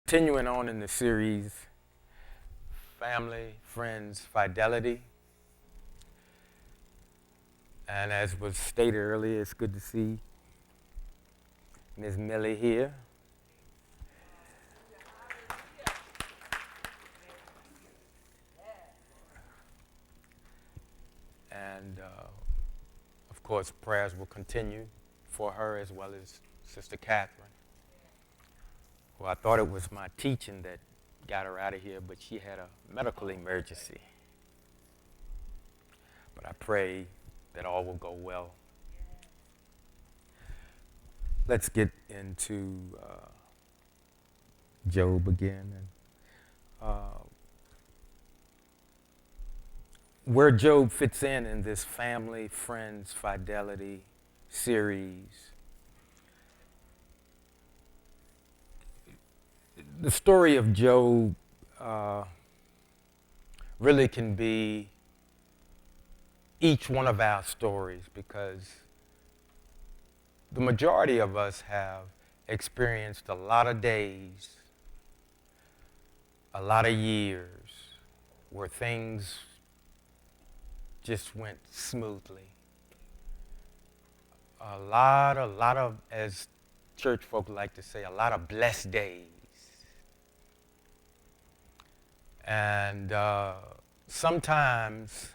Continuing on in the series, Family, Friends, Fidelity. And as was stated earlier, it's good to see Ms. Millie here. And of course, prayers will continue for her as well as Sister Catherine. Well, I thought it was my teaching that got her out of here, but she had a medical emergency. But I pray that all will go well. Let's get into Job again. Where Job fits in this Family, Friends, Fidelity series. The story of Job really can be each one of our stories, because the majority of us have experienced a lot of days, a lot of years where things just went smoothly. A lot of, as church folk like to say, a lot of blessed days. And sometimes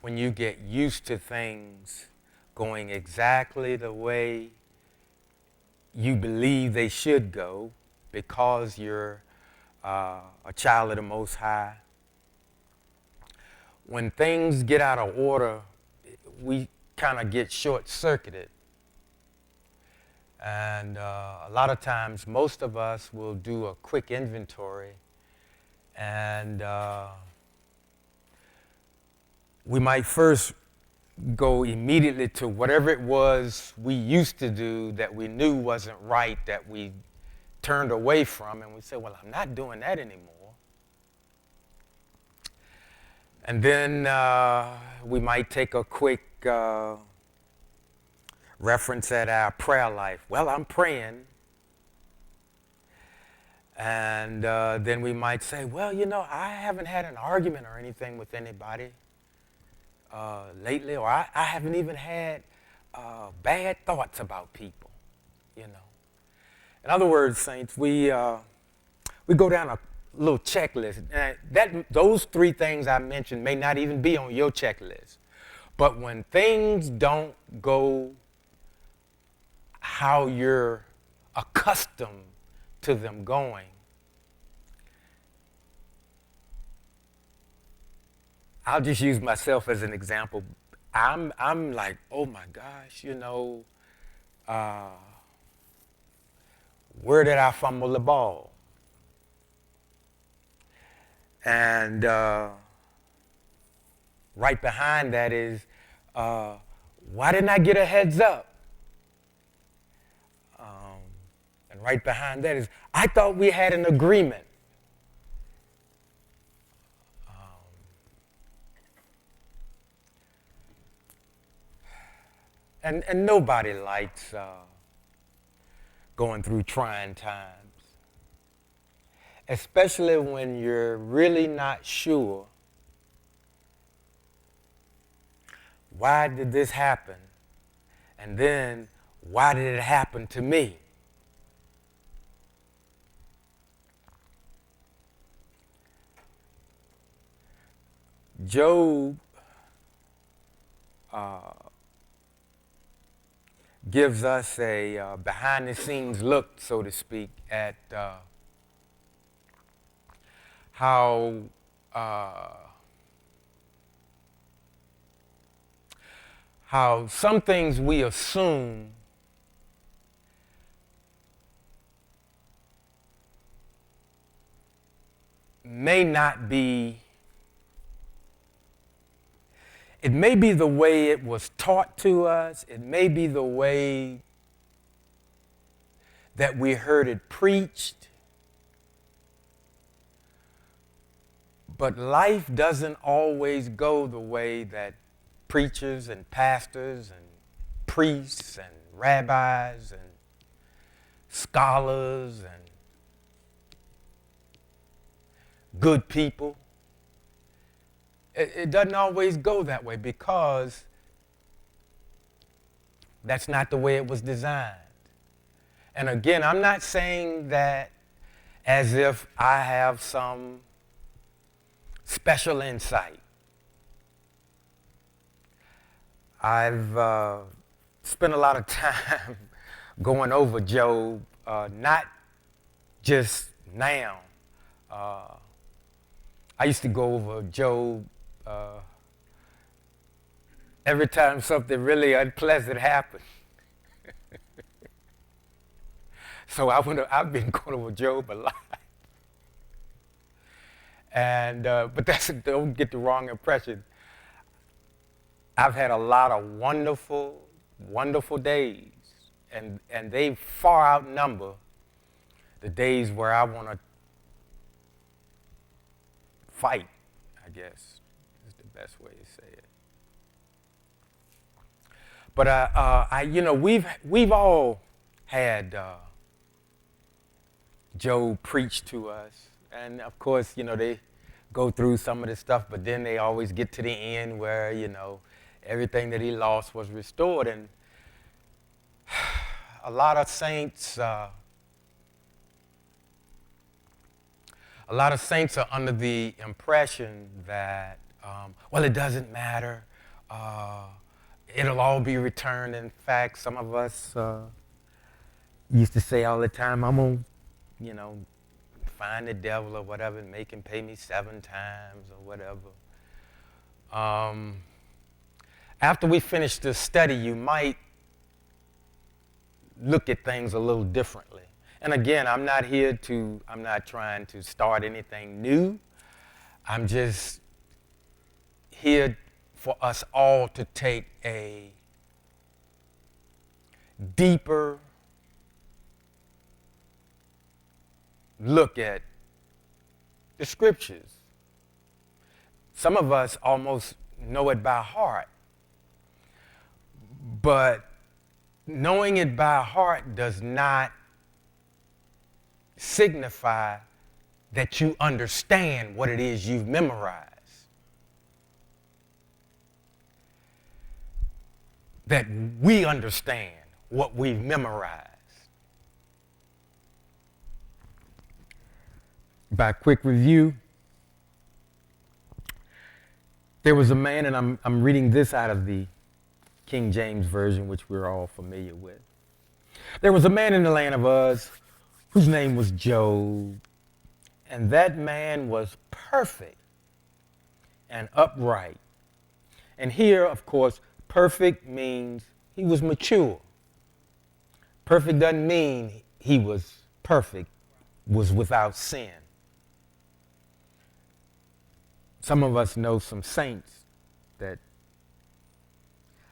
when you get used to things going exactly the way you believe they should go because you're a child of the Most High, when things get out of order, we kind of get short-circuited. And a lot of times, most of us will do a quick inventory, and we might first go immediately to whatever it was we used to do that we knew wasn't right, that we turned away from, and we say, well, I'm not doing that anymore. And then we might take a quick reference at our prayer life. Well, I'm praying. And then we might say, well, I haven't had an argument or anything with anybody lately, or I haven't even had bad thoughts about people, In other words, saints, we go down a little checklist. Those three things I mentioned may not even be on your checklist. But when things don't go how you're accustomed to them going, I'll just use myself as an example. I'm like, oh my gosh, where did I fumble the ball? And right behind that is, why didn't I get a heads up? And right behind that is, I thought we had an agreement. And nobody likes going through trying times, especially when you're really not sure, why did this happen? And then, why did it happen to me? Job gives us a behind-the-scenes look, so to speak, at how some things we assume may not be. It may be the way it was taught to us. It may be the way that we heard it preached. But life doesn't always go the way that preachers and pastors and priests and rabbis and scholars and good people. It doesn't always go that way because that's not the way it was designed. And again, I'm not saying that as if I have some special insight. I've spent a lot of time going over Job, not just now. I used to go over Job every time something really unpleasant happened. So I've been going over Job a lot. And but don't get the wrong impression. I've had a lot of wonderful, wonderful days, and they far outnumber the days where I want to fight, I guess, is the best way to say it. But we've all had Job preach to us, and of course, they go through some of this stuff, but then they always get to the end where everything that he lost was restored, and a lot of saints are under the impression that, it doesn't matter. It'll all be returned. In fact, some of us used to say all the time, I'm going to, find the devil or whatever and make him pay me 7 times or whatever. After we finish this study, you might look at things a little differently. And again, I'm not trying to start anything new. I'm just here for us all to take a deeper look at the scriptures. Some of us almost know it by heart, but knowing it by heart does not signify that you understand what it is you've memorized. That we understand what we've memorized. By quick review, there was a man, and I'm reading this out of the King James Version, which we're all familiar with. There was a man in the land of Uz whose name was Job, and that man was perfect and upright. And here, of course, perfect means he was mature. Perfect doesn't mean he was perfect, was without sin. Some of us know some saints that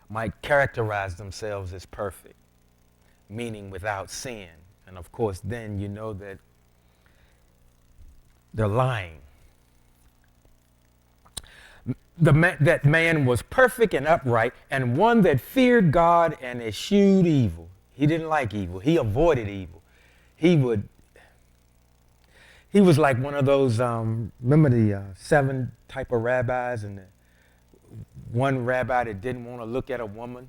might characterize themselves as perfect, meaning without sin. And of course, then you know that they're lying. That man was perfect and upright, and one that feared God and eschewed evil. He didn't like evil. He avoided evil. He was like one of those, remember the 7 type of rabbis, and the one rabbi that didn't want to look at a woman,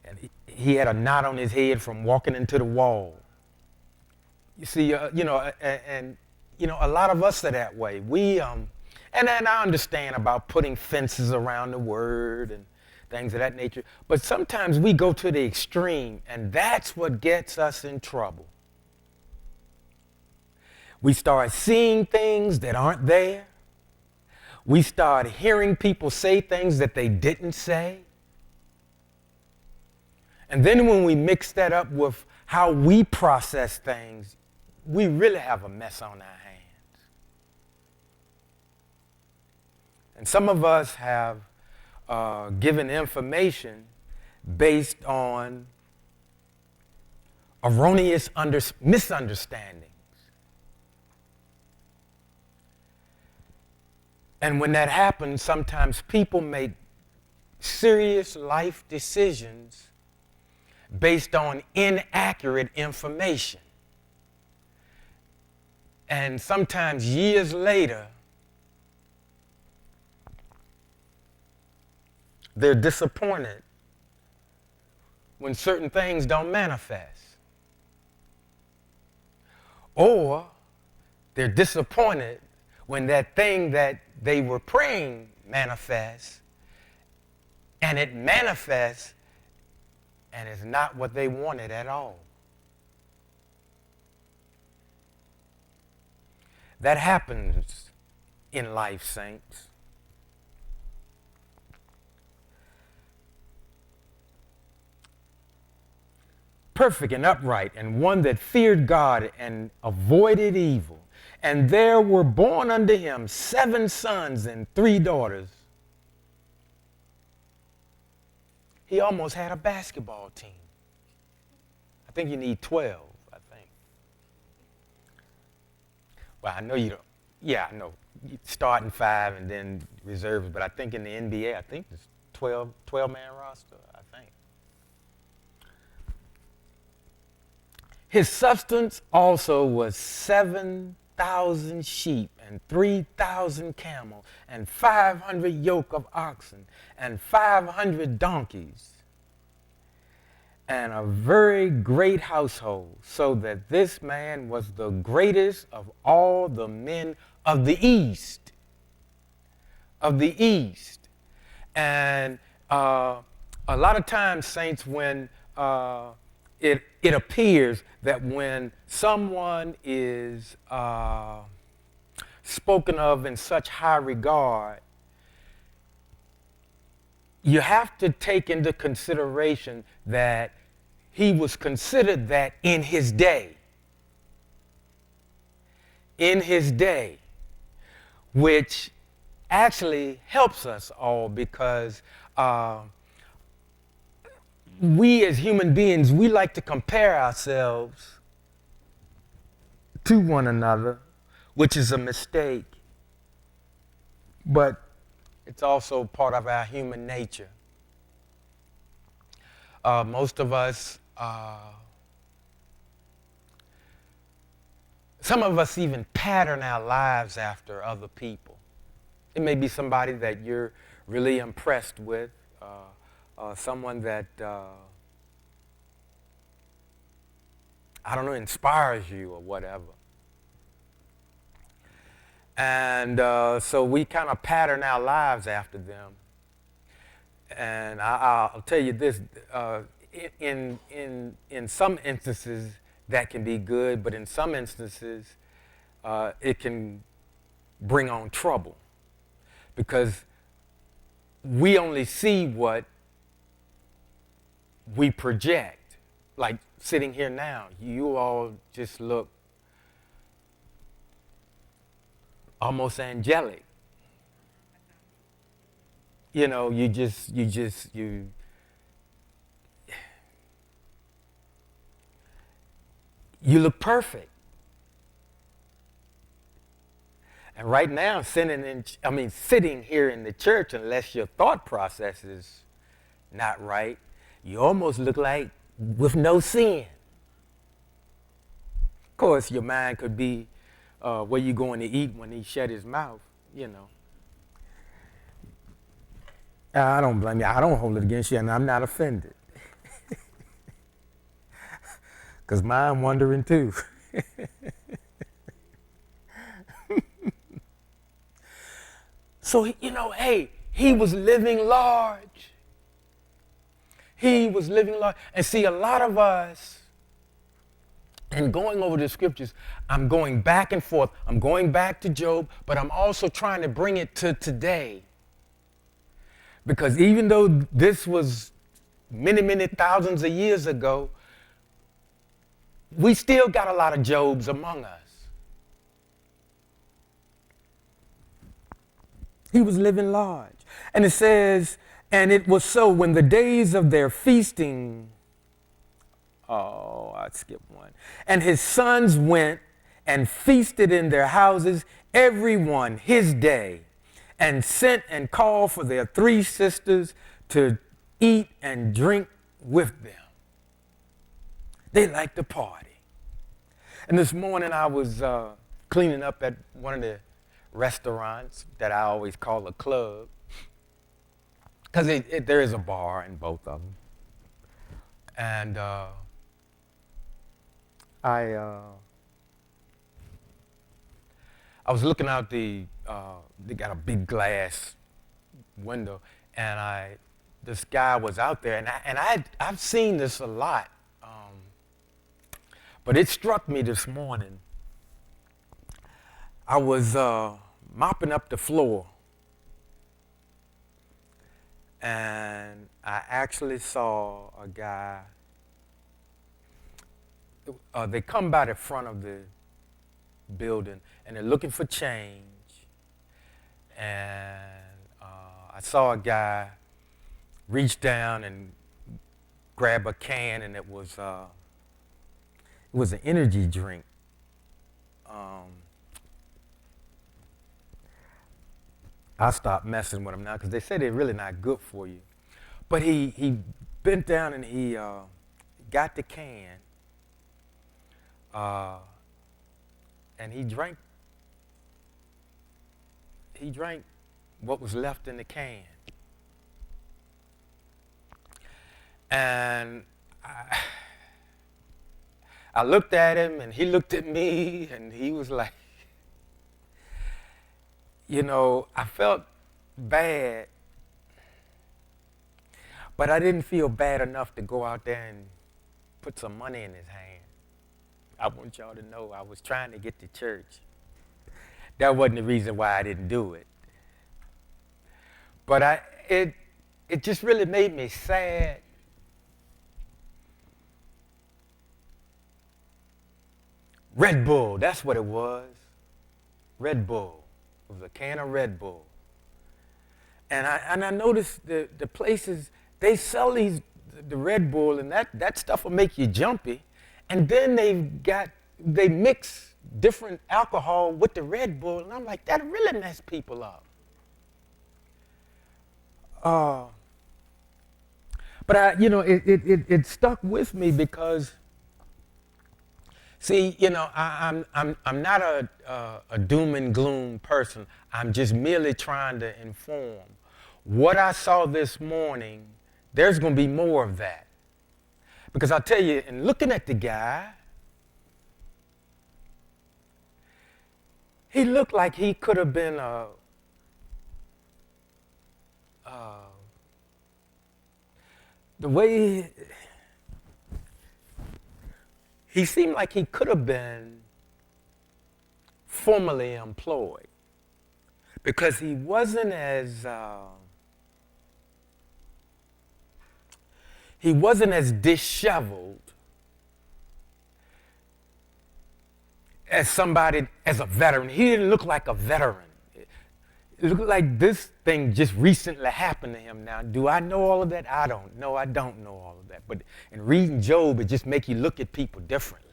and he had a knot on his head from walking into the wall. You see, a lot of us are that way. And I understand about putting fences around the word and things of that nature, but sometimes we go to the extreme, and that's what gets us in trouble. We start seeing things that aren't there. We start hearing people say things that they didn't say. And then when we mix that up with how we process things, we really have a mess on our hands. And some of us have given information based on erroneous misunderstandings. And when that happens, sometimes people make serious life decisions based on inaccurate information. And sometimes years later, they're disappointed when certain things don't manifest. Or they're disappointed when that thing that they were praying manifests, and it manifests and it's not what they wanted at all. That happens in life, saints. Perfect and upright, and one that feared God and avoided evil. And there were born unto him 7 sons and 3 daughters. He almost had a basketball team. I think you need 12, I think. Well, I know you don't. Yeah, I know. Starting 5 and then reserves, but I think in the NBA, I think it's 12-man roster, I think. His substance also was 7,000 sheep and 3,000 camel and 500 yoke of oxen and 500 donkeys and a very great household, so that this man was the greatest of all the men of the East. Of the East. And a lot of times, saints, when it appears that when someone is spoken of in such high regard, you have to take into consideration that he was considered that in his day. In his day, which actually helps us all, because we as human beings, we like to compare ourselves to one another, which is a mistake. But it's also part of our human nature. Most of us, some of us even pattern our lives after other people. It may be somebody that you're really impressed with, someone that, I don't know, inspires you or whatever. And so we kind of pattern our lives after them. And I'll tell you this, in some instances that can be good, but in some instances it can bring on trouble, because we only see what we project. Like sitting here now, you all just look almost angelic. You know, you look perfect. And right now, sitting here in the church, unless your thought process is not right, you almost look like with no sin. Of course, your mind could be where you going to eat when he shut his mouth, you know. I don't blame you. I don't hold it against you, and I'm not offended. Because mine wondering too. So, you know, hey, he was living large. He was living large. And see, a lot of us, and going over the scriptures, I'm going back and forth. I'm going back to Job, but I'm also trying to bring it to today. Because even though this was many, many thousands of years ago, we still got a lot of Jobs among us. He was living large. And it says, and it was so when the days of their feasting, I skipped one. And his sons went and feasted in their houses, every one his day, and sent and called for their 3 sisters to eat and drink with them. They liked to party. And this morning I was cleaning up at one of the restaurants that I always call a club, because there is a bar in both of them. And I was looking out they got a big glass window, and this guy was out there, and I've seen this a lot, but it struck me this morning. I was mopping up the floor, and I actually saw a guy. They come by the front of the building, and they're looking for change. And I saw a guy reach down and grab a can, and it was an energy drink. I stopped messing with them now because they say they're really not good for you. But he bent down and he got the can, and he drank what was left in the can. And I looked at him, and he looked at me, and he was like, I felt bad, but I didn't feel bad enough to go out there and put some money in his hand. I want y'all to know I was trying to get to church. That wasn't the reason why I didn't do it. But it just really made me sad. Red Bull, that's what it was. Red Bull. It was a can of Red Bull. And I noticed the places, they sell the Red Bull, and that stuff will make you jumpy. And then they mix different alcohol with the Red Bull, and I'm like, that really messed people up. But it stuck with me because, see, I'm not a doom and gloom person. I'm just merely trying to inform. What I saw this morning, there's going to be more of that. Because I'll tell you, in looking at the guy, he looked like he could have been the way he seemed like he could have been formerly employed, because he wasn't as disheveled as a veteran. He didn't look like a veteran. It looked like this thing just recently happened to him. Now, do I know all of that? I don't know. I don't know all of that. But in reading Job, it just makes you look at people differently.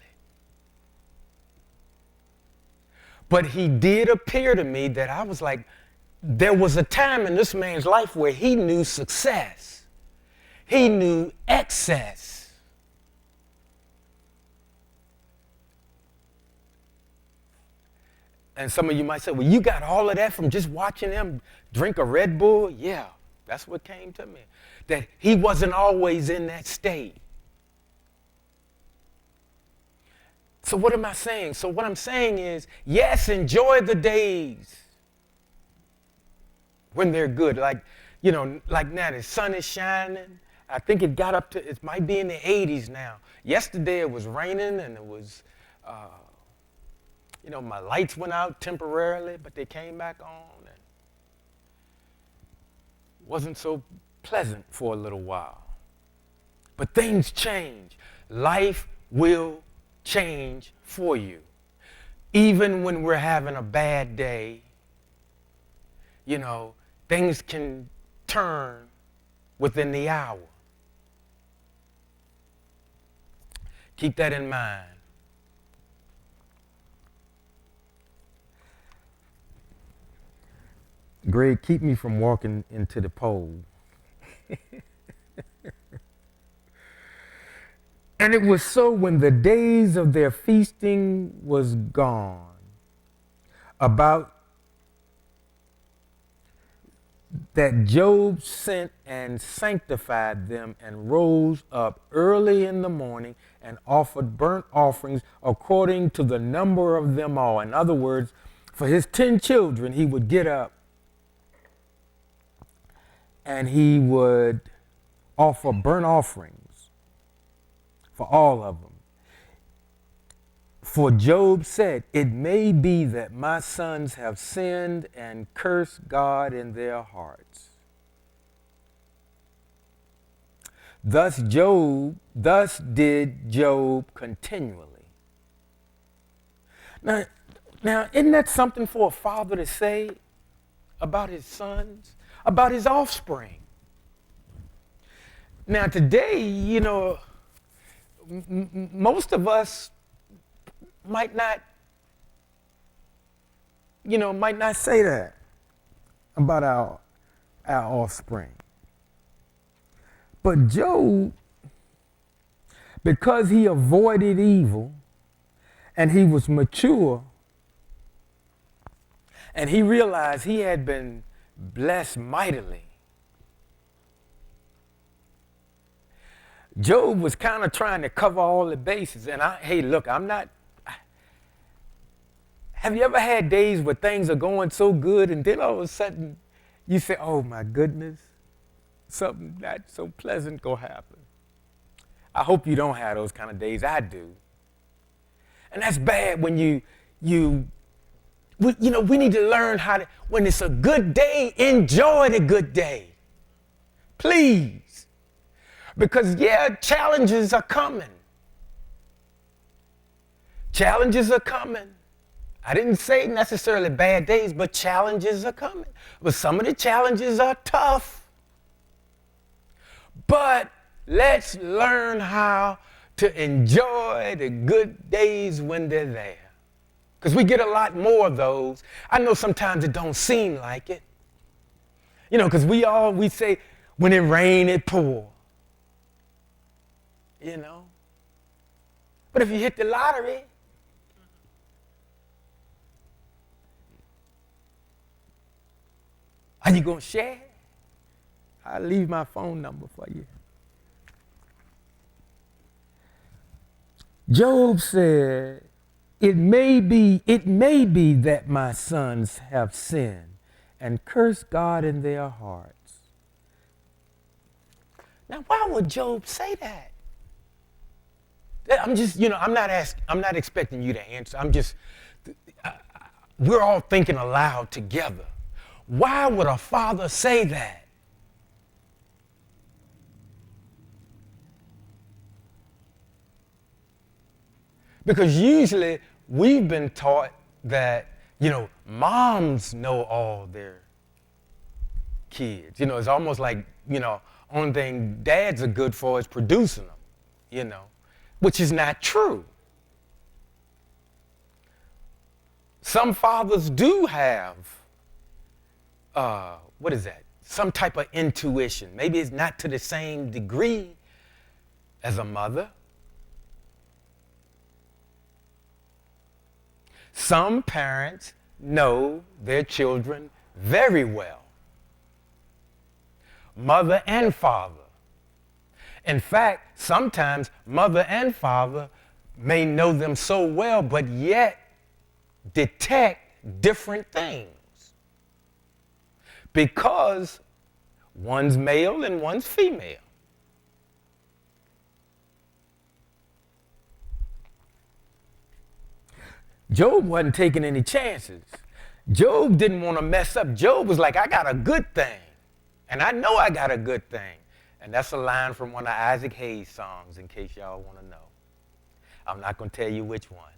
But he did appear to me that I was like, there was a time in this man's life where he knew success. He knew excess. And some of you might say, well, you got all of that from just watching him drink a Red Bull? Yeah, that's what came to me. That he wasn't always in that state. So what am I saying? So what I'm saying is, yes, enjoy the days when they're good. Like now the sun is shining. I think it got up to, it might be in the 80s now. Yesterday it was raining, and it was, my lights went out temporarily, but they came back on, and wasn't so pleasant for a little while. But things change. Life will change for you. Even when we're having a bad day, things can turn within the hour. Keep that in mind. Greg, keep me from walking into the pole. And it was so when the days of their feasting was gone, about that Job sent and sanctified them and rose up early in the morning and offered burnt offerings according to the number of them all. In other words, for his 10 children, he would get up and he would offer burnt offerings for all of them. For Job said, "It may be that my sons have sinned and cursed God in their hearts." Thus did Job continually. Now, isn't that something for a father to say about his sons, about his offspring? Now, today, most of us might not say that about our offspring. But Job, because he avoided evil and he was mature and he realized he had been blessed mightily, Job was kind of trying to cover all the bases. And have you ever had days where things are going so good and then all of a sudden you say, "Oh my goodness, something not so pleasant gonna happen"? I hope you don't have those kind of days. I do. And that's bad when we need to learn how to, when it's a good day, enjoy the good day. Please. Because challenges are coming. Challenges are coming. I didn't say necessarily bad days, but challenges are coming. But some of the challenges are tough. But let's learn how to enjoy the good days when they're there. Because we get a lot more of those. I know sometimes it don't seem like it. Because we say, when it rain, it pour. But if you hit the lottery, are you going to share? I'll leave my phone number for you. Job said, it may be that my sons have sinned and cursed God in their hearts. Now, why would Job say that? I'm just, I'm not expecting you to answer. We're all thinking aloud together. Why would a father say that? Because usually we've been taught that, moms know all their kids. It's almost like, only thing dads are good for is producing them, which is not true. Some fathers do have, some type of intuition. Maybe it's not to the same degree as a mother. Some parents know their children very well, mother and father. In fact, sometimes mother and father may know them so well, but yet detect different things because one's male and one's female. Job wasn't taking any chances. Job didn't want to mess up. Job was like, I got a good thing, and I know I got a good thing. And that's a line from one of Isaac Hayes' songs, in case y'all want to know. I'm not going to tell you which one.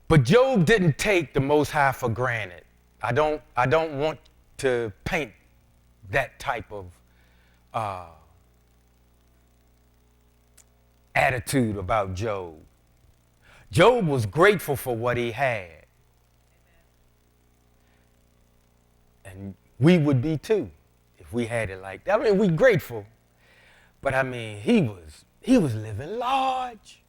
But Job didn't take the Most High for granted. I don't want to paint that type of attitude about Job. Job was grateful for what he had. And we would be too if we had it like that. I mean, we're grateful, but I mean, he was living large.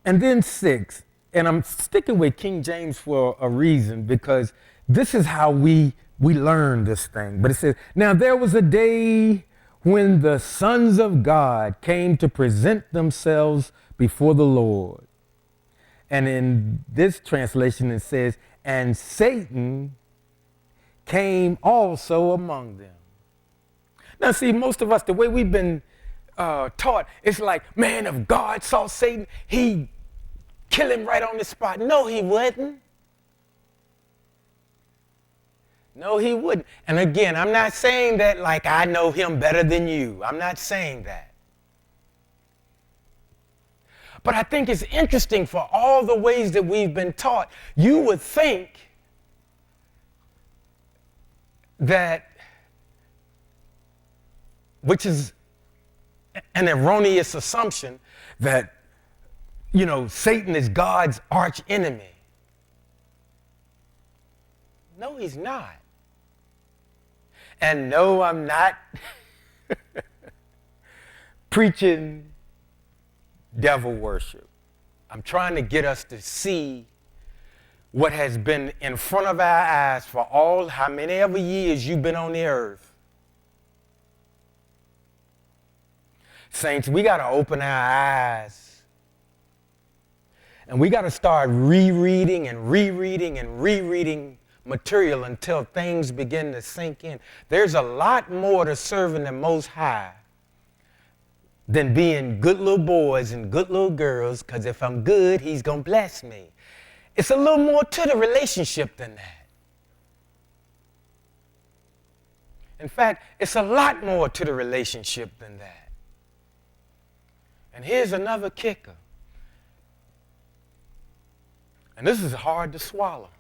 And then 6, and I'm sticking with King James for a reason because this is how we learn this thing. But it says, now there was a day when the sons of God came to present themselves before the Lord. And in this translation it says, and Satan came also among them. Now see, most of us, the way we've been taught, it's like, man, if God saw Satan, he'd kill him right on the spot. No, he wouldn't. No, he wouldn't. And again, I'm not saying that like I know him better than you. I'm not saying that. But I think it's interesting for all the ways that we've been taught. You would think that, which is an erroneous assumption, that, you know, Satan is God's arch enemy. No, he's not. And no, I'm not preaching devil worship. I'm trying to get us to see what has been in front of our eyes for all how many ever years you've been on the earth. Saints, we got to open our eyes. And we got to start rereading and rereading and rereading material until things begin to sink in. There's a lot more to serving the Most High than being good little boys and good little girls, because if I'm good, he's going to bless me. It's a little more to the relationship than that. In fact, it's a lot more to the relationship than that. And here's another kicker. And this is hard to swallow.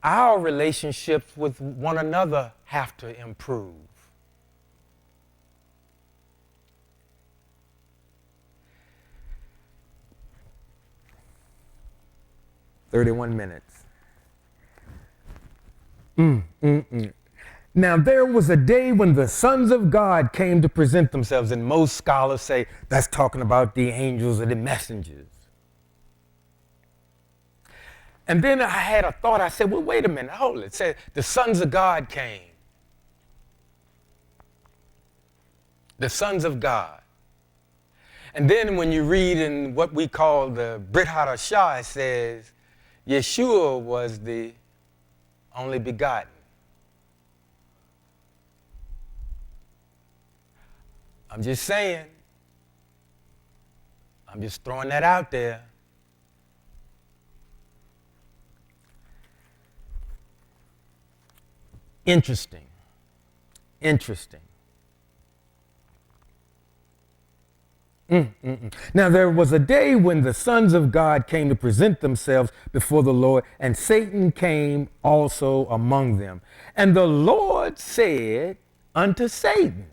Our relationships with one another have to improve. "31 minutes. Now there was a day when the sons of God came to present themselves, and most scholars say that's talking about the angels or the messengers. And then I had a thought. I said, well, wait a minute, hold it. It said the sons of God came. The sons of God. And then when you read in what we call the Brit Hadashah, it says Yeshua was the only begotten. I'm just saying. I'm just throwing that out there. Interesting. Now there was a day when the sons of God came to present themselves before the Lord, and Satan came also among them. And the Lord said unto Satan,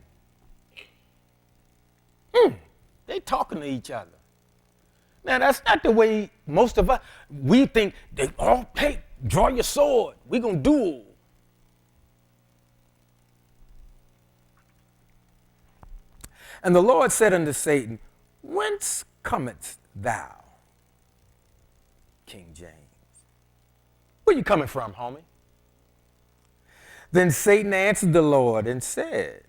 they talking to each other. Now that's not the way most of us, we think, they all, hey, draw your sword, we're going to duel. And the Lord said unto Satan, whence comest thou? King James. Where you coming from, homie? Then Satan answered the Lord and said,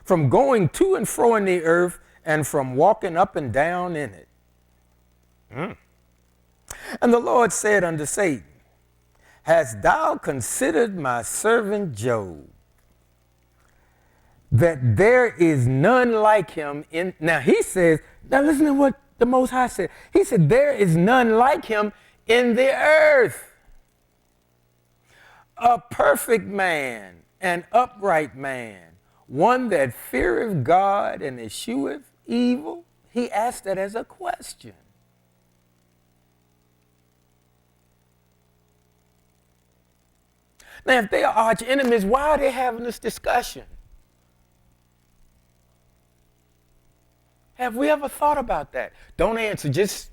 from going to and fro in the earth, and from walking up and down in it. And the Lord said unto Satan, hast thou considered my servant Job, that there is none like him in... Now he says, now listen to what the Most High said. He said, there is none like him in the earth. A perfect man, an upright man, one that feareth God and escheweth evil. He asked that as a question. Now, if they are arch enemies, why are they having this discussion? Have we ever thought about that? Don't answer, just,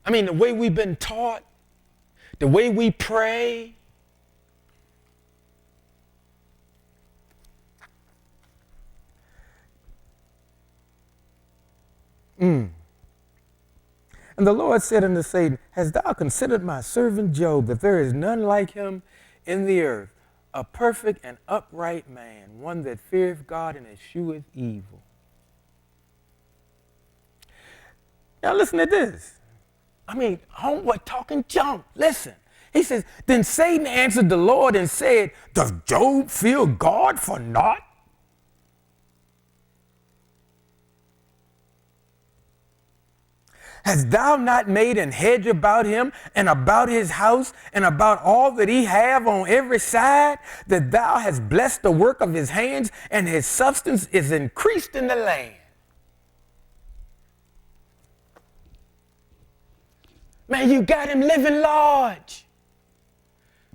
I mean, the way we've been taught, the way we pray. Mm. And the Lord said unto Satan, hast thou considered my servant Job, that there is none like him in the earth, a perfect and upright man, one that feareth God and escheweth evil? Now listen to this. I mean, homeboy talking junk. Listen. He says, then Satan answered the Lord and said, does Job fear God for naught? Hast thou not made an hedge about him and about his house and about all that he have on every side, that thou hast blessed the work of his hands, and his substance is increased in the land? Man, you got him living large,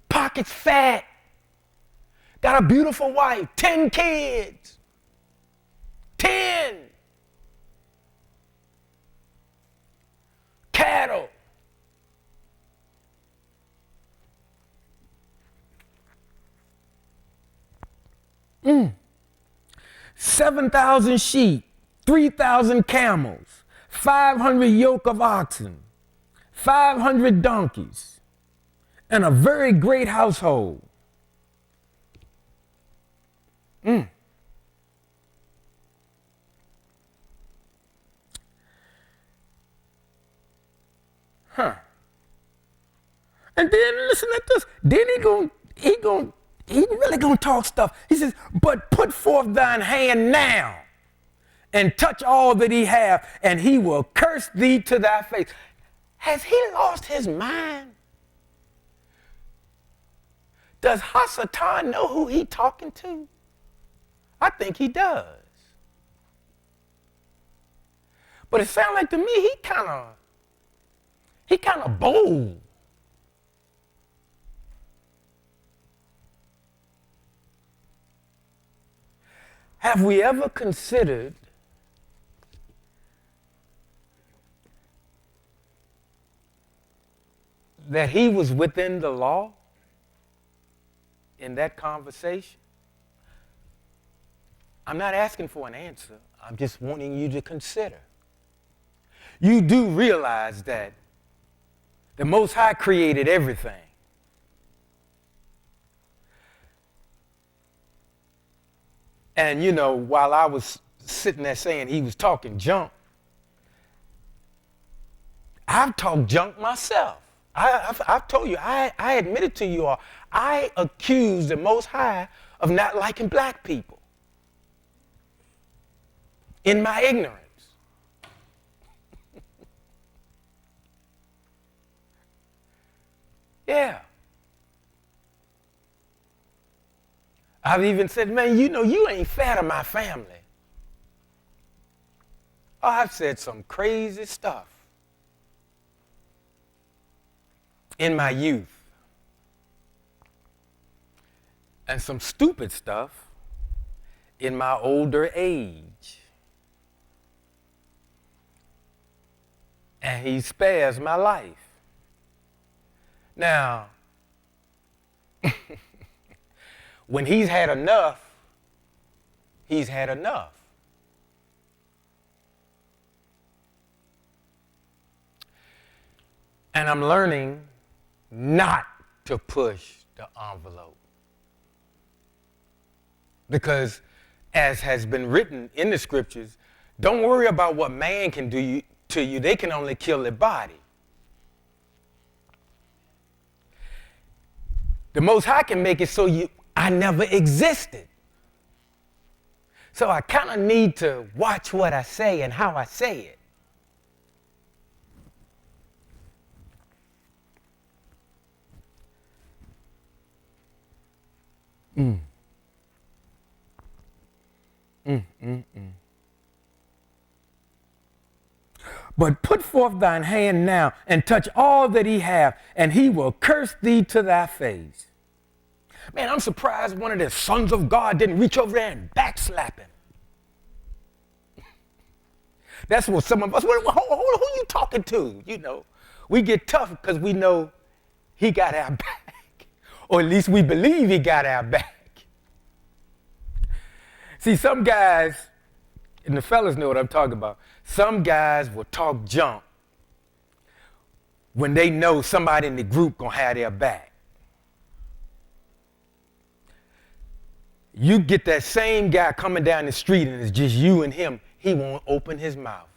pockets fat, got a beautiful wife, 10 kids, 10 cattle. Mm. 7,000 sheep, 3,000 camels, 500 yoke of oxen, 500 donkeys, and a very great household. Mm. Huh. And then listen at this. Then he really gonna talk stuff. He says, but put forth thine hand now and touch all that he have, and he will curse thee to thy face. Has he lost his mind? Does Hasatan know who he talking to? I think he does. But it sounds like to me he kind of bold. Have we ever considered that he was within the law in that conversation? I'm not asking for an answer. I'm just wanting you to consider. You do realize that the Most High created everything. And you know, while I was sitting there saying he was talking junk, I've talked junk myself. I've told you, I admitted to you all, I accused the Most High of not liking black people in my ignorance. Yeah. I've even said, man, you know, you ain't fair to my family. Oh, I've said some crazy stuff in my youth and some stupid stuff in my older age. And he spares my life. Now, when he's had enough, he's had enough. And I'm learning not to push the envelope. Because, as has been written in the scriptures, don't worry about what man can do to you. They can only kill the body. The Most High can make it so I never existed. So I kind of need to watch what I say and how I say it. But put forth thine hand now and touch all that he hath, and he will curse thee to thy face. Man, I'm surprised one of the sons of God didn't reach over there and backslap him. That's what some of us, who you talking to? You know, we get tough because we know he got our back. Or at least we believe he got our back. See, some guys, And the fellas know what I'm talking about. Some guys will talk junk when they know somebody in the group gonna have their back. You get that same guy coming down the street and it's just you and him, he won't open his mouth.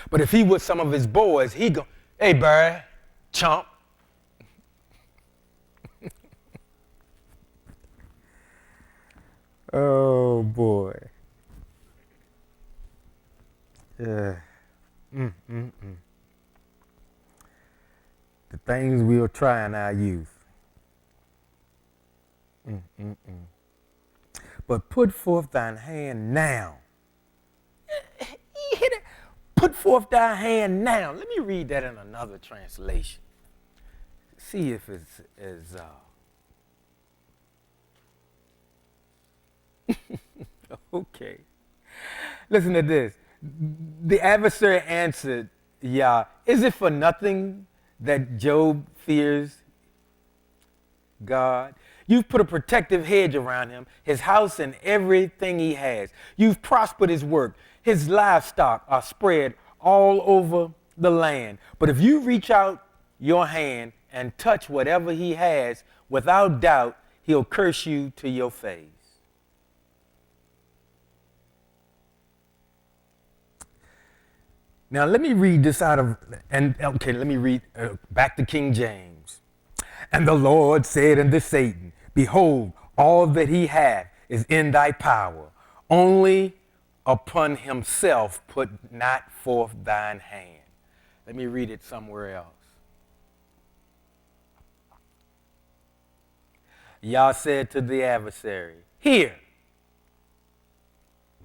But if he with some of his boys, he go, hey, Barry, chump. Oh, boy. Yeah. The things we'll try in our youth. But put forth thine hand now. You hear that? Put forth thy hand now. Let me read that in another translation. See if it's as okay. Listen to this. The adversary answered, Yah, is it for nothing that Job fears God? You've put a protective hedge around him, his house and everything he has. You've prospered his work. His livestock are spread all over the land. But if you reach out your hand and touch whatever he has, without doubt, he'll curse you to your face. Now, let me read this out of, let me read back to King James. And the Lord said unto Satan, behold, all that he hath is in thy power. Only upon himself put not forth thine hand. Let me read it somewhere else. Yah said to the adversary, here.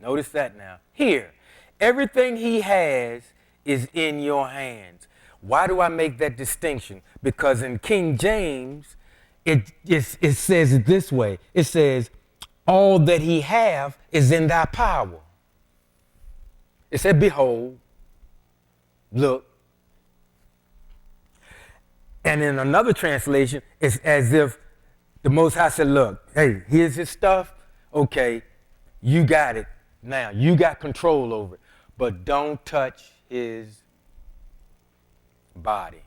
Notice that now. Here. Everything he has is in your hands. Why do I make that distinction? Because in King James, it says it this way. It says, all that he have is in thy power. It said, behold, look. And in another translation, it's as if the Most High said, look, hey, here's his stuff. Okay, you got it now. You got control over it. But don't touch his body.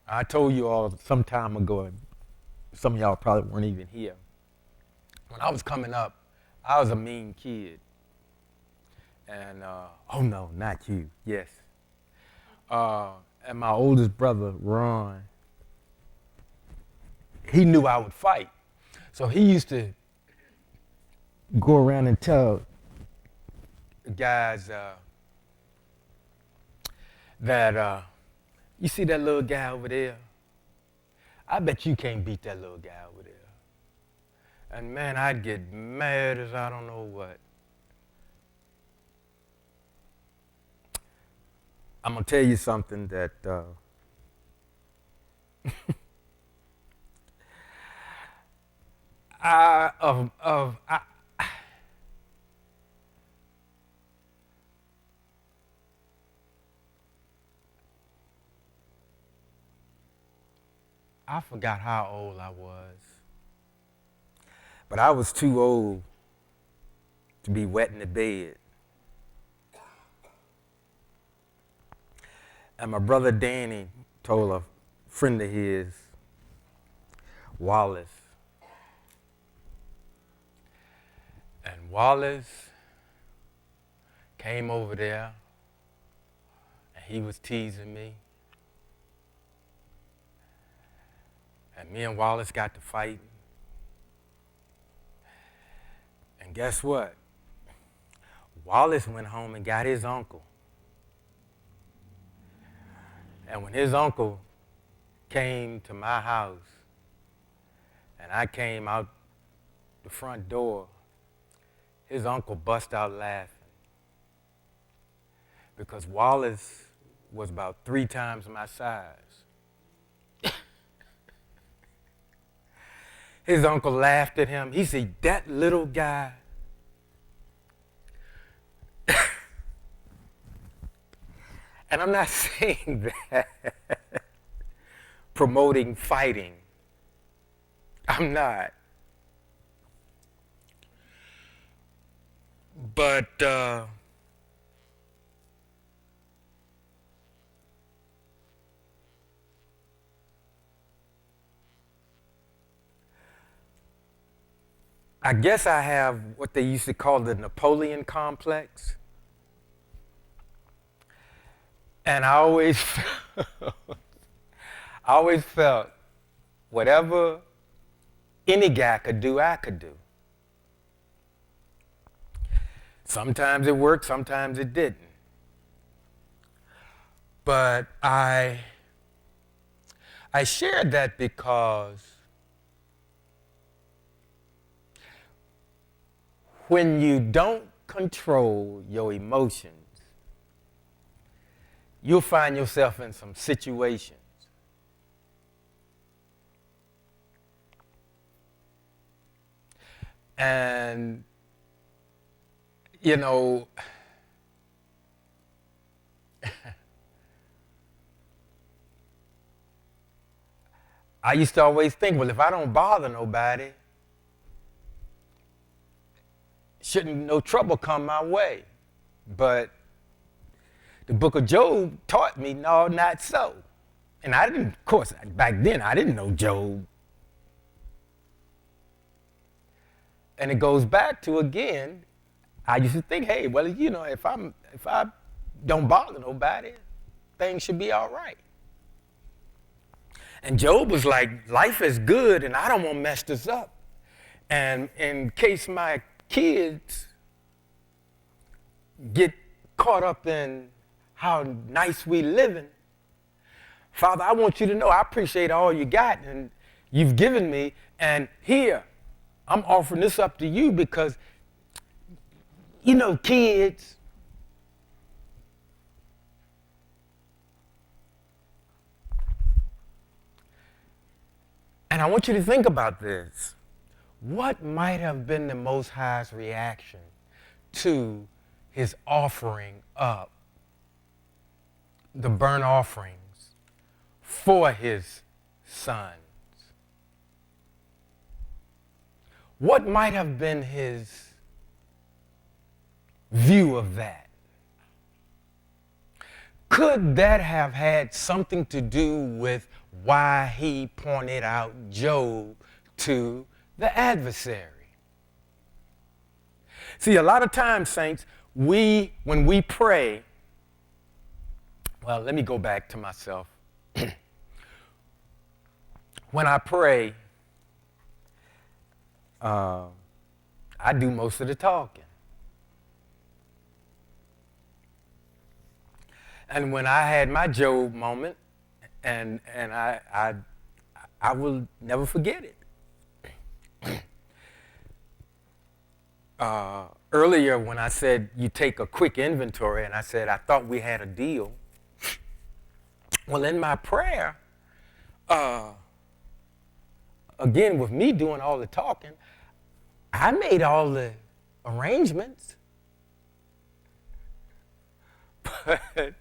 I told you all some time ago, some of y'all probably weren't even here. When I was coming up, I was a mean kid. And, oh no, not you, yes. And my oldest brother, Ron, he knew I would fight. So he used to go around and tell guys that, you see that little guy over there? I bet you can't beat that little guy over there. And man, I'd get mad as I don't know what. I'm going to tell you something that I forgot how old I was, but I was too old to be wet in the bed. And my brother Danny told a friend of his, Wallace. And Wallace came over there and he was teasing me. And me and Wallace got to fighting. And guess what? Wallace went home and got his uncle. And when his uncle came to my house and I came out the front door, his uncle bust out laughing because Wallace was about 3 times my size. His uncle laughed at him. He said, that little guy. And I'm not saying that promoting fighting. I'm not. But I guess I have what they used to call the Napoleon complex. And I always felt whatever any guy could do, I could do. Sometimes it worked, sometimes it didn't. But I shared that because when you don't control your emotions, you'll find yourself in some situations. And, you know, I used to always think, well, if I don't bother nobody, shouldn't no trouble come my way. But the book of Job taught me, no, not so. And I didn't, of course, back then I didn't know Job. And it goes back to, again, I used to think, hey, well, you know, if I don't bother nobody, things should be all right. And Job was like, life is good and I don't want to mess this up. And in case my kids get caught up in how nice we living, Father, I want you to know I appreciate all you got and you've given me. And here, I'm offering this up to you because, you know, kids, and I want you to think about this. What might have been the Most High's reaction to his offering up the burnt offerings for his sons? What might have been his view of that? Could that have had something to do with why he pointed out Job to the adversary? See, a lot of times, saints, when we pray, well, let me go back to myself. When I pray, I do most of the talking. And when I had my Job moment, and I will never forget it. Earlier when I said you take a quick inventory, and I said I thought we had a deal. Well, in my prayer, again with me doing all the talking, I made all the arrangements. But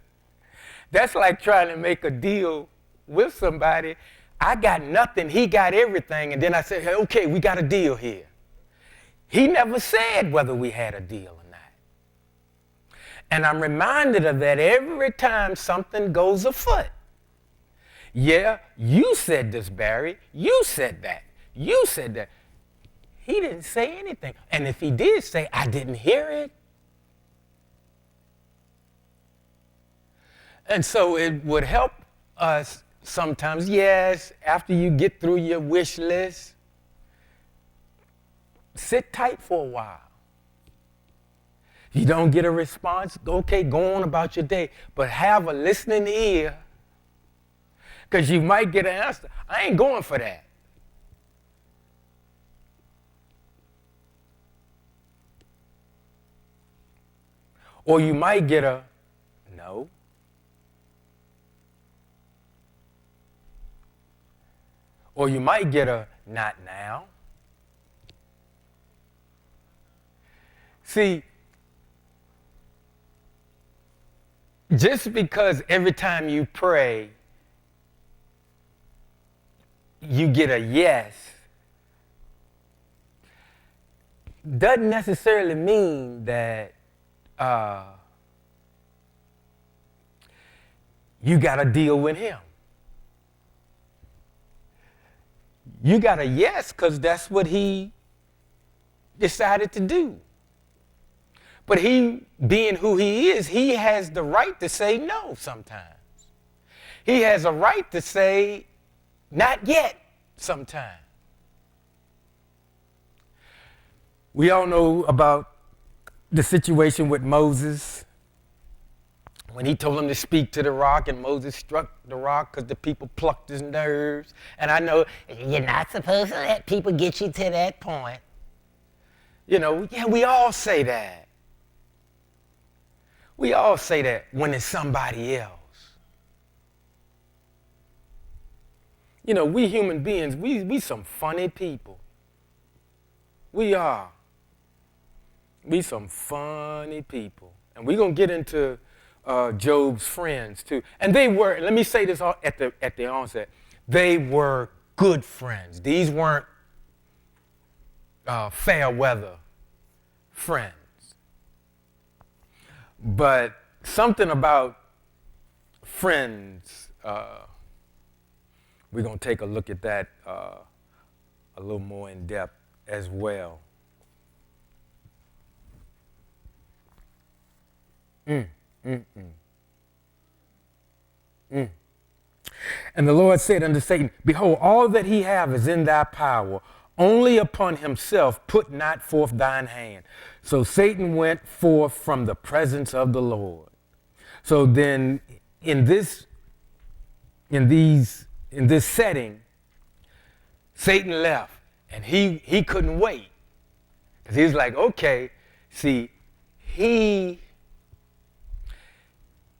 that's like trying to make a deal with somebody. I got nothing, he got everything, and then I said, hey, okay, we got a deal here. He never said whether we had a deal or not. And I'm reminded of that every time something goes afoot. Yeah, you said this, Barry. You said that. You said that. He didn't say anything. And if he did say, I didn't hear it. And so it would help us sometimes, yes, after you get through your wish list, sit tight for a while. If you don't get a response, okay, go on about your day, but have a listening ear because you might get an answer. I ain't going for that. Or you might get a no. Or you might get a not now. See, just because every time you pray, you get a yes, doesn't necessarily mean that you got to deal with him. You got a yes because that's what he decided to do. But he, being who he is, he has the right to say no sometimes. He has a right to say not yet sometimes. We all know about the situation with Moses when he told him to speak to the rock, and Moses struck the rock because the people plucked his nerves. And I know you're not supposed to let people get you to that point. You know, yeah, we all say that. We all say that when it's somebody else. You know, we human beings, we some funny people. We are. We some funny people. And we're going to get into Job's friends too. And they were, let me say this at the onset, they were good friends. These weren't fair weather friends. But something about friends, we're going to take a look at that a little more in depth as well. And the Lord said unto Satan, behold, all that he have is in thy power. Only upon himself put not forth thine hand. So Satan went forth from the presence of the Lord. So then in this setting, Satan left, and he couldn't wait. Because he was like, okay, see, he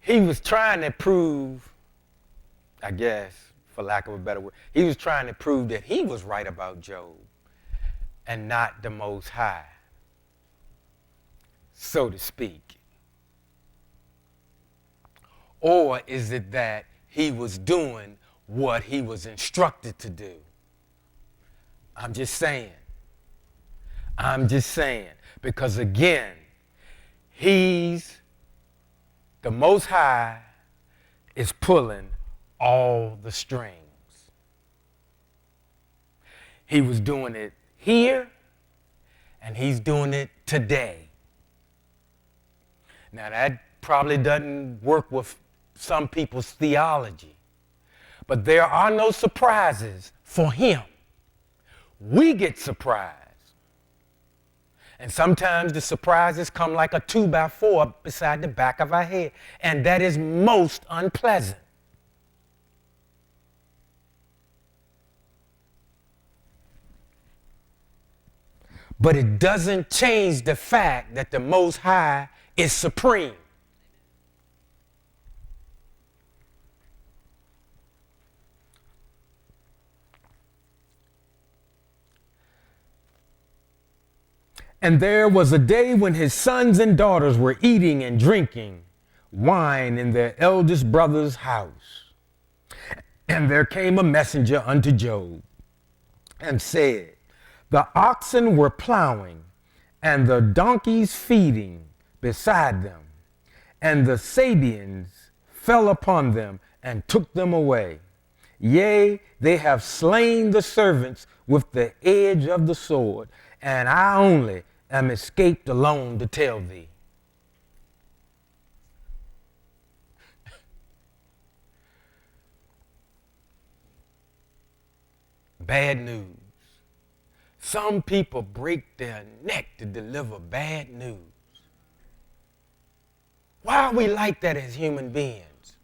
was trying to prove, I guess, for lack of a better word, he was trying to prove that he was right about Job and not the Most High, so to speak. Or is it that he was doing what he was instructed to do? I'm just saying. Because again, the Most High is pulling all the strings. He was doing it here, and he's doing it today. Now that probably doesn't work with some people's theology, but there are no surprises for him. We get surprised. And sometimes the surprises come like a 2x4 beside the back of our head, and that is most unpleasant. But it doesn't change the fact that the Most High is supreme. And there was a day when his sons and daughters were eating and drinking wine in their eldest brother's house. And there came a messenger unto Job and said, the oxen were plowing and the donkeys feeding beside them, and the Sabeans fell upon them and took them away. Yea, they have slain the servants with the edge of the sword, and I only am escaped alone to tell thee. Bad news. Some people break their neck to deliver bad news. Why are we like that as human beings?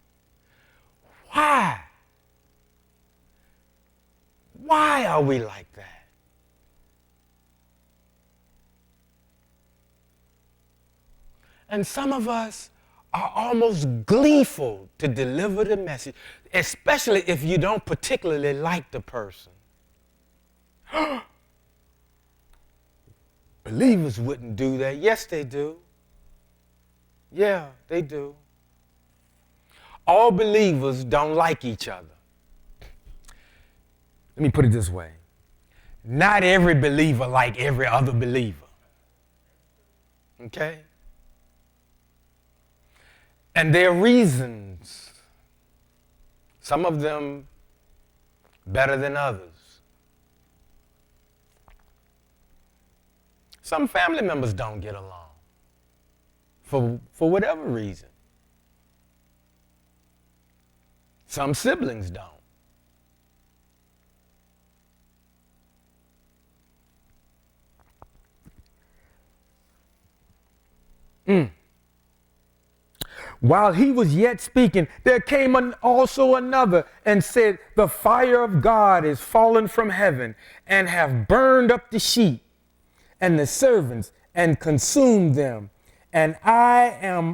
Why? Why are we like that? And some of us are almost gleeful to deliver the message, especially if you don't particularly like the person. Believers wouldn't do that. Yes, they do. Yeah, they do. All believers don't like each other. Let me put it this way. Not every believer like every other believer. Okay? And their reasons, some of them better than others. Some family members don't get along for whatever reason. Some siblings don't. While he was yet speaking, there came also another and said, the fire of God is fallen from heaven and have burned up the sheep and the servants and consumed them. And I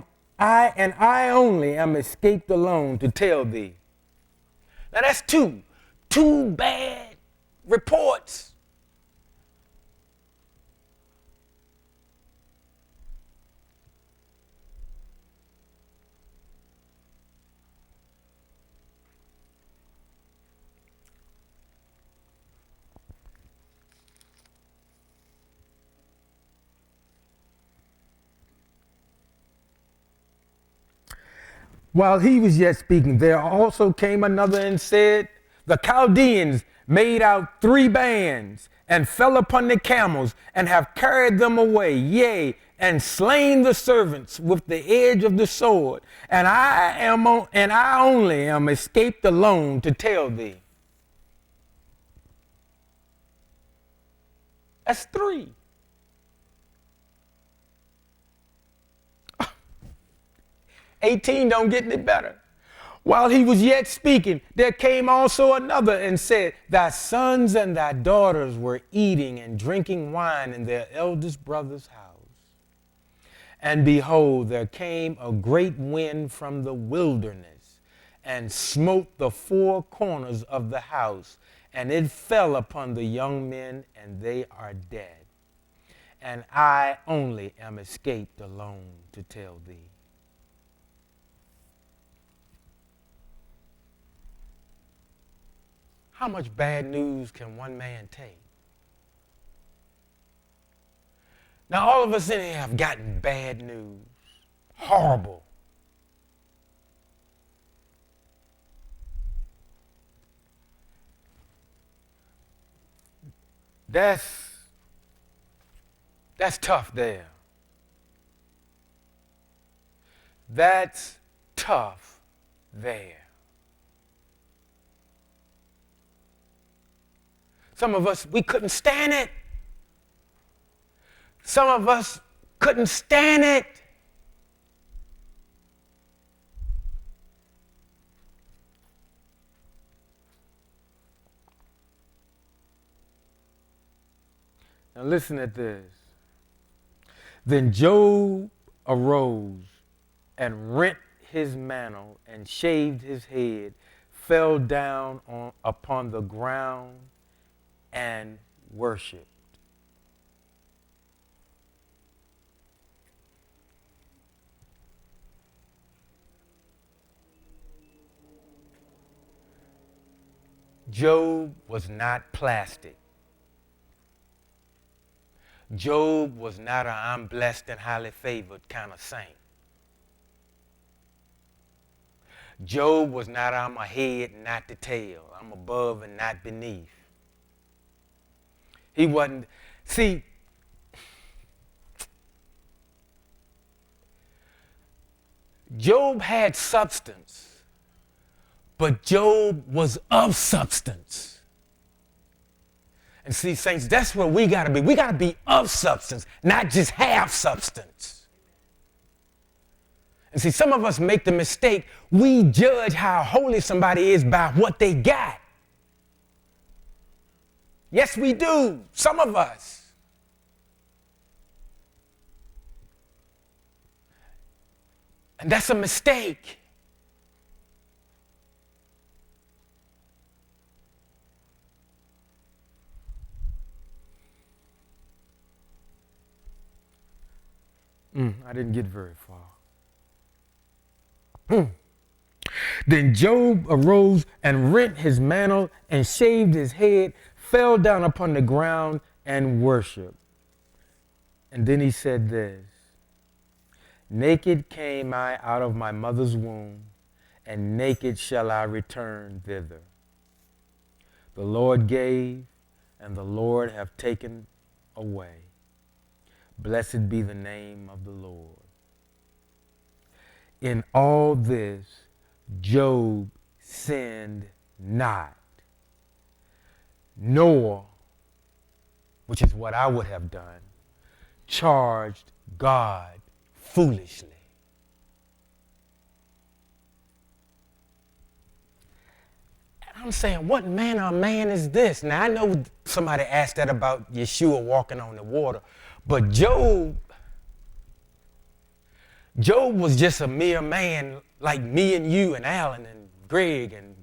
only am escaped alone to tell thee. Now that's two bad reports. While he was yet speaking, there also came another and said, the Chaldeans made out 3 bands and fell upon the camels and have carried them away, yea, and slain the servants with the edge of the sword. And I only am escaped alone to tell thee. That's 3. 18 don't get any better. While he was yet speaking, there came also another and said, thy sons and thy daughters were eating and drinking wine in their eldest brother's house. And behold, there came a great wind from the wilderness and smote the 4 corners of the house, and it fell upon the young men, and they are dead. And I only am escaped alone to tell thee. How much bad news can one man take? Now, all of us in here have gotten bad news. Horrible. That's tough there. That's tough there. Some of us, we couldn't stand it. Some of us couldn't stand it. Now listen at this. Then Job arose and rent his mantle and shaved his head, fell down upon the ground and worshiped. Job was not plastic. Job was not a I'm blessed and highly favored kind of saint. Job was not I'm a head and not the tail. I'm above and not beneath. He wasn't. See, Job had substance, but Job was of substance. And see, saints, that's where we got to be. We got to be of substance, not just have substance. And see, some of us make the mistake, we judge how holy somebody is by what they got. Yes, we do. Some of us. And that's a mistake. I didn't get very far. Then Job arose and rent his mantle and shaved his head, fell down upon the ground and worshiped. And then he said this, Naked came I out of my mother's womb, and naked shall I return thither. The Lord gave, and the Lord have taken away. Blessed be the name of the Lord. In all this, Job sinned not, nor, which is what I would have done, charged God foolishly. And I'm saying, what manner of man is this? Now, I know somebody asked that about Yeshua walking on the water, but Job was just a mere man like me and you and Alan and Greg and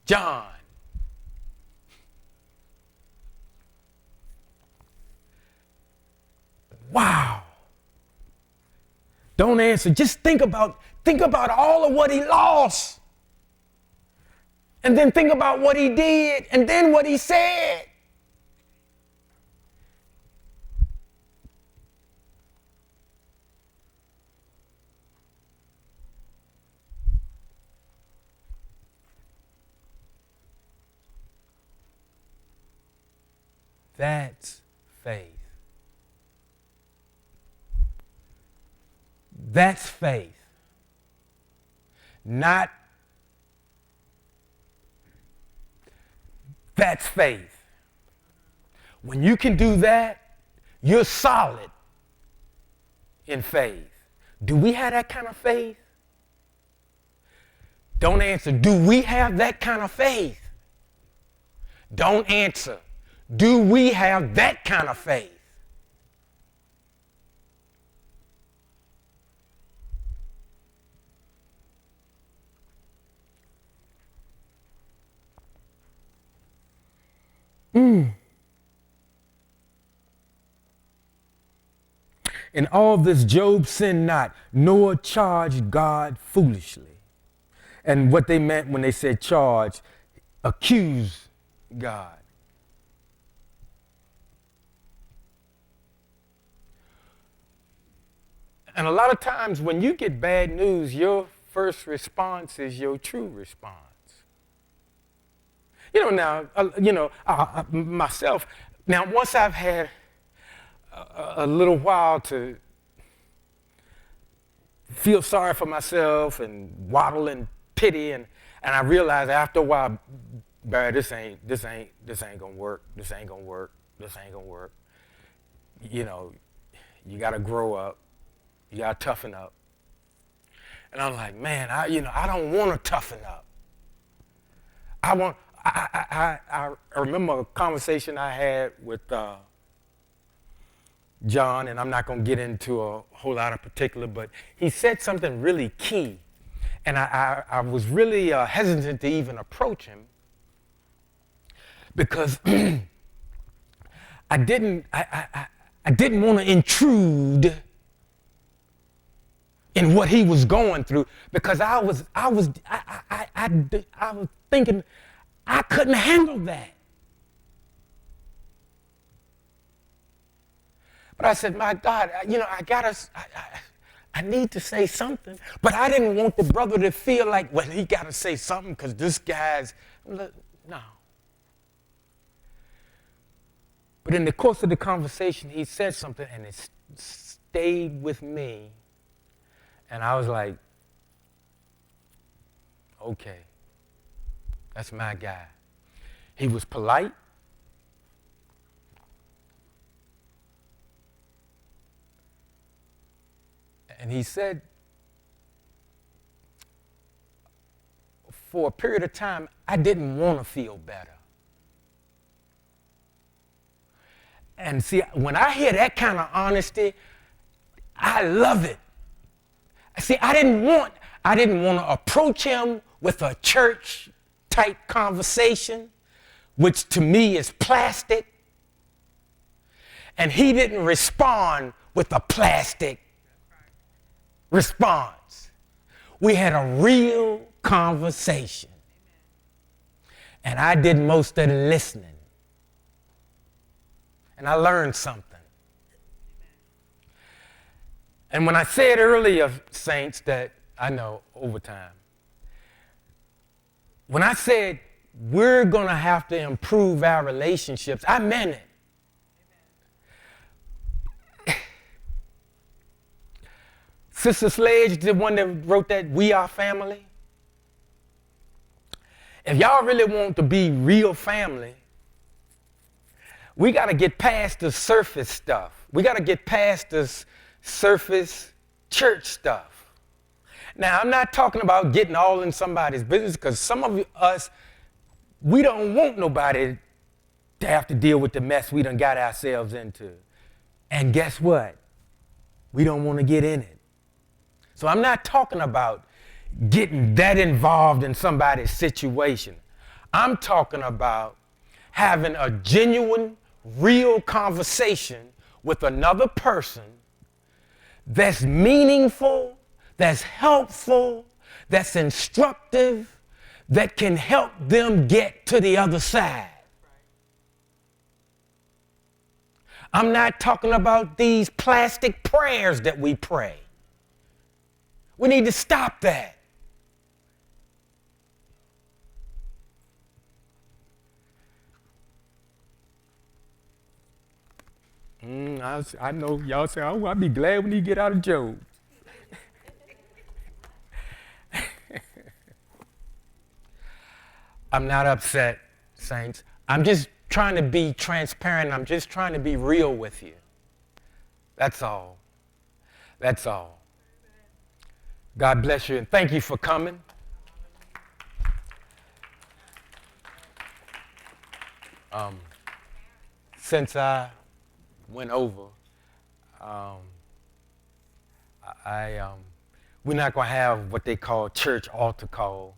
John. Wow. Don't answer. Just think about all of what he lost. And then think about what he did and then what he said. That's faith. That's faith. Not, that's faith. When you can do that, you're solid in faith. Do we have that kind of faith? Don't answer. Do we have that kind of faith? Don't answer. Do we have that kind of faith? In all this, Job sinned not, nor charged God foolishly. And what they meant when they said charge, accuse God. And a lot of times when you get bad news, your first response is your true response. You know, now, myself, now once I've had a little while to feel sorry for myself and waddle in pity, and I realize after a while, Barry, this ain't gonna work. This ain't gonna work. This ain't gonna work. You know, you gotta grow up. You gotta toughen up. And I'm like, man, I don't want to toughen up. I remember a conversation I had with John, and I'm not going to get into a whole lot of particular, but he said something really key. And I was really hesitant to even approach him because I didn't want to intrude in what he was going through, because I was thinking I couldn't handle that. But I said, my God, I need to say something. But I didn't want the brother to feel like, well, he got to say something because this guy's, no. But in the course of the conversation, he said something, and it stayed with me. And I was like, okay, that's my guy. He was polite. And he said, for a period of time, I didn't want to feel better. And see, when I hear that kind of honesty, I love it. See, I didn't want to approach him with a church type conversation, which to me is plastic. And he didn't respond with a plastic response. We had a real conversation. And I did most of the listening. And I learned something. And when I said earlier, saints, that I know overtime, when I said we're going to have to improve our relationships, I meant it. Sister Sledge, the one that wrote that We Are Family. If y'all really want to be real family, we got to get past the surface stuff. We got to get past this surface church stuff. Now, I'm not talking about getting all in somebody's business, because some of us, we don't want nobody to have to deal with the mess we done got ourselves into. And guess what? We don't want to get in it. So I'm not talking about getting that involved in somebody's situation. I'm talking about having a genuine, real conversation with another person that's meaningful, that's helpful, that's instructive, that can help them get to the other side. I'm not talking about these plastic prayers that we pray. We need to stop that. I know y'all say, oh, I'll be glad when you get out of Job. I'm not upset, saints. I'm just trying to be transparent. I'm just trying to be real with you. That's all. That's all. God bless you, and thank you for coming. Since I went over, we're not going to have what they call church altar call.